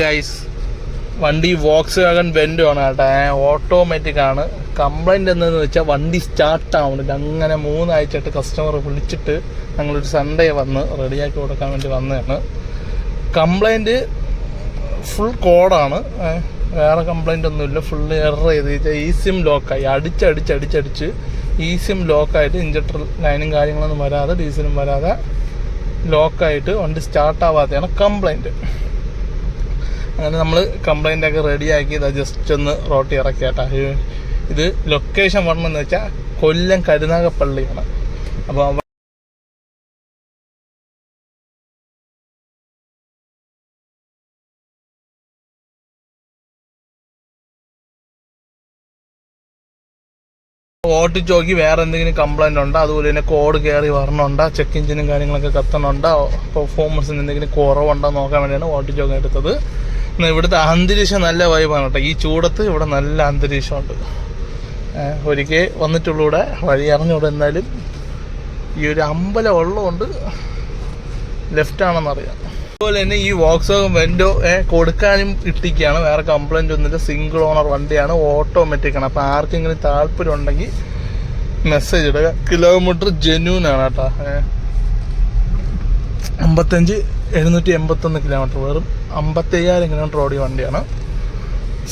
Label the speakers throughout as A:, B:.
A: Guys, വണ്ടി Woakes wagon വെൻഡോ ആണ് കേട്ടോ. ഓട്ടോമാറ്റിക് ആണ്. കംപ്ലൈൻറ്റ് എന്തെന്ന് വെച്ചാൽ വണ്ടി സ്റ്റാർട്ട് ആവുന്നില്ല. അങ്ങനെ 3 ആഴ്ചയായിട്ട് കസ്റ്റമർ വിളിച്ചിട്ട് ഞങ്ങളൊരു സൺഡേ വന്ന് റെഡിയാക്കി കൊടുക്കാൻ വേണ്ടി വന്നതാണ്. കംപ്ലൈൻറ്റ് ഫുൾ കോഡാണ്, വേറെ കംപ്ലൈൻ്റ് ഒന്നുമില്ല. ഫുള്ള് എറർ ചെയ്ത് ഈസിം ലോക്കായി, അടിച്ചടിച്ച് ഈസിം ലോക്കായിട്ട് ഇഞ്ചക്ടർ ലൈനും കാര്യങ്ങളൊന്നും വരാതെ ഡീസലും വരാതെ ലോക്കായിട്ട് വണ്ടി സ്റ്റാർട്ടാവാതെയാണ് കംപ്ലൈൻറ്റ്. അങ്ങനെ നമ്മൾ കംപ്ലൈൻ്റൊക്കെ റെഡിയാക്കി ഇതാ ജസ്റ്റ് ഒന്ന് റോട്ടി ഇറക്കിയാട്ടാ. ഇത് ലൊക്കേഷൻ പറഞ്ഞെന്ന് വെച്ചാൽ കൊല്ലം കരുനാഗപ്പള്ളിയാണ്. അപ്പോൾ ഓട്ടിച്ച് നോക്കി വേറെ എന്തെങ്കിലും കംപ്ലൈൻ്റ് ഉണ്ടോ, അതുപോലെ തന്നെ കോഡ് കയറി വരണുണ്ടോ, ചെക്ക് എഞ്ചിനും കാര്യങ്ങളൊക്കെ കത്തണുണ്ടോ, പെർഫോമൻസിന് എന്തെങ്കിലും കുറവുണ്ടോ നോക്കാൻ വേണ്ടിയാണ് ഓട്ടിച്ച് നോക്കാൻ എടുത്തത്. ഇവിടുത്തെ അന്തരീക്ഷം നല്ല വൈബാണ് കേട്ടോ. ഈ ചൂടത്ത് ഇവിടെ നല്ല അന്തരീക്ഷമുണ്ട്. ഒരിക്കൽ വന്നിട്ടുള്ളൂടെ, വഴി അറിഞ്ഞൂടെ. എന്നാലും ഈ ഒരു അമ്പലം ഉള്ളതുകൊണ്ട് ലെഫ്റ്റാണെന്നറിയാം. അതുപോലെ തന്നെ ഈ വോക്സ് വാഗൺ വെൻഡോ കൊടുക്കാനും ഇട്ടിക്കുകയാണ്. വേറെ കംപ്ലൈൻ്റ് ഒന്നുമില്ല. സിംഗിൾ ഓണർ വണ്ടിയാണ്, ഓട്ടോമാറ്റിക്കാണ്. അപ്പോൾ ആർക്കെങ്കിലും താല്പര്യം ഉണ്ടെങ്കിൽ മെസ്സേജ് ഇടുക. കിലോമീറ്റർ ജെന്യൂൻ ആണ് കേട്ടോ. 781 കിലോമീറ്റർ, വെറും 55,000 കിലോമീറ്റർ ഓടിയ വണ്ടിയാണ്.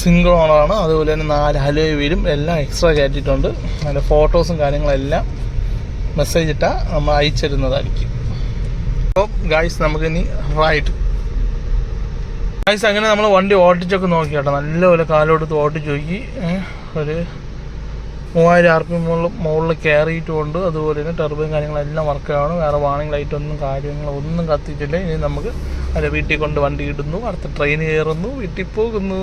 A: സിംഗിൾ ഓണറാണ്. അതുപോലെ തന്നെ 4 അലോയ് വീലും എല്ലാം എക്സ്ട്രാ കയറ്റിയിട്ടുണ്ട്. അതിൻ്റെ ഫോട്ടോസും കാര്യങ്ങളെല്ലാം മെസ്സേജ് ഇട്ടാൽ നമ്മൾ അയച്ചിരുന്നതായിരിക്കും. അപ്പോൾ ഗായ്സ്, നമുക്കിനി റൈഡ്. ഗായ്സ്, അങ്ങനെ നമ്മൾ വണ്ടി ഓട്ടിച്ചൊക്കെ നോക്കി കേട്ടോ. നല്ലപോലെ കാലോടുത്ത് ഓട്ടിച്ച് നോക്കി. ഒരു 3000 RPM മുകളിൽ കയറിയിട്ടുമുണ്ട്. അതുപോലെ തന്നെ ടർബോയും കാര്യങ്ങളെല്ലാം വർക്കാണ്. വേറെ വാണിംഗ് ലൈറ്റ് കാര്യങ്ങളൊന്നും കത്തിയിട്ടില്ല. ഇനി നമുക്ക് അത് വീട്ടിൽ കൊണ്ട് വണ്ടി ഇടുന്നു, അടുത്ത ട്രെയിൻ കയറുന്നു, വീട്ടിൽ പോകുന്നു.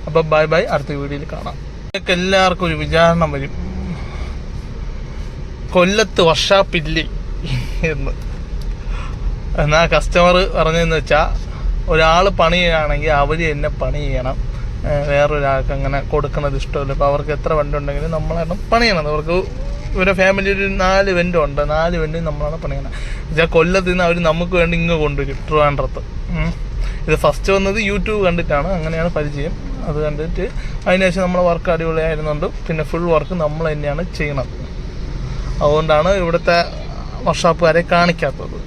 A: അപ്പം ബൈ, അടുത്ത വീഡിയോയിൽ കാണാം. നിങ്ങൾക്ക് എല്ലാവർക്കും ഒരു വിചാരണം വരും, കൊല്ലത്ത് വർഷാപ്പില്ലേ എന്ന്. എന്നാൽ കസ്റ്റമർ പറഞ്ഞതെന്ന് വെച്ചാൽ, ഒരാൾ പണി ചെയ്യുകയാണെങ്കിൽ അവർ തന്നെ പണി ചെയ്യണം, വേറൊരാൾക്ക് അങ്ങനെ കൊടുക്കുന്നത് ഇഷ്ടമല്ല. അപ്പോൾ അവർക്ക് എത്ര വണ്ടി ഉണ്ടെങ്കിലും നമ്മളാണ് പണിയണത്. അവർക്ക് ഇവരുടെ ഫാമിലി ഒരു 4 വെൻ്റും ഉണ്ട്. 4 വെൻ്റും നമ്മളാണ് പണിയണത്. വെച്ചാൽ കൊല്ലത്ത് നിന്ന് അവർ നമുക്ക് വേണ്ടി ഇങ്ങ് കൊണ്ടുവരും, ട്രിവാൻഡ്രത്ത്. ഇത് ഫസ്റ്റ് വന്നത് യൂട്യൂബ് കണ്ടിട്ടാണ്, അങ്ങനെയാണ് പരിചയം. അത് കണ്ടിട്ട് അതിനുശേഷം നമ്മളെ വർക്ക് അടിപൊളിയായിരുന്നുണ്ട്. പിന്നെ ഫുൾ വർക്ക് നമ്മൾ തന്നെയാണ് ചെയ്യണത്. അതുകൊണ്ടാണ് ഇവിടുത്തെ വർക്ക്ഷോപ്പുകാരെ കാണിക്കാത്തത്.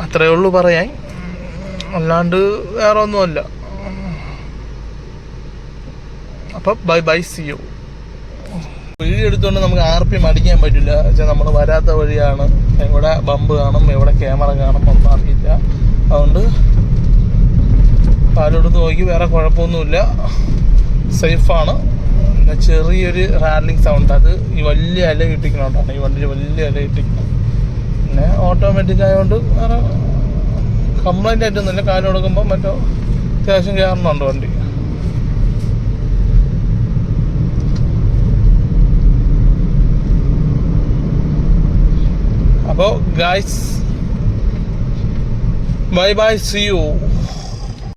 A: അത്രയേ ഉള്ളൂ പറയാൻ, അല്ലാണ്ട് വേറെ ഒന്നുമല്ല. അപ്പം ബൈ, സി യു. വീഡിയോ എടുത്തുകൊണ്ട് നമുക്ക് RPM അടിക്കാൻ പറ്റില്ല. വെച്ചാൽ നമ്മൾ വരാത്ത വഴിയാണ്. എവിടെ ബമ്പ് കാണും, എവിടെ ക്യാമറ കാണും ഒന്നും അറിയില്ല. അതുകൊണ്ട് കാലെടുത്ത് നോക്കി, വേറെ കുഴപ്പമൊന്നുമില്ല, സേഫാണ്. പിന്നെ ചെറിയൊരു റാഡ്ലിംഗ് സൗണ്ട്, അത് ഈ വലിയ ഇല കിട്ടിക്കണോണ്ടാണ്. ഈ വണ്ടിയിൽ വലിയ ഇല കിട്ടിക്കണം. പിന്നെ ഓട്ടോമാറ്റിക് ആയതുകൊണ്ട് വേറെ കംപ്ലൈൻ്റ് ആയിട്ടൊന്നുമില്ല. കാല് കൊടുക്കുമ്പോൾ മറ്റോ അത്യാവശ്യം കയറണുണ്ട് വണ്ടി. അപ്പോൾ ഗായ്സ്, ബൈ, സി യു.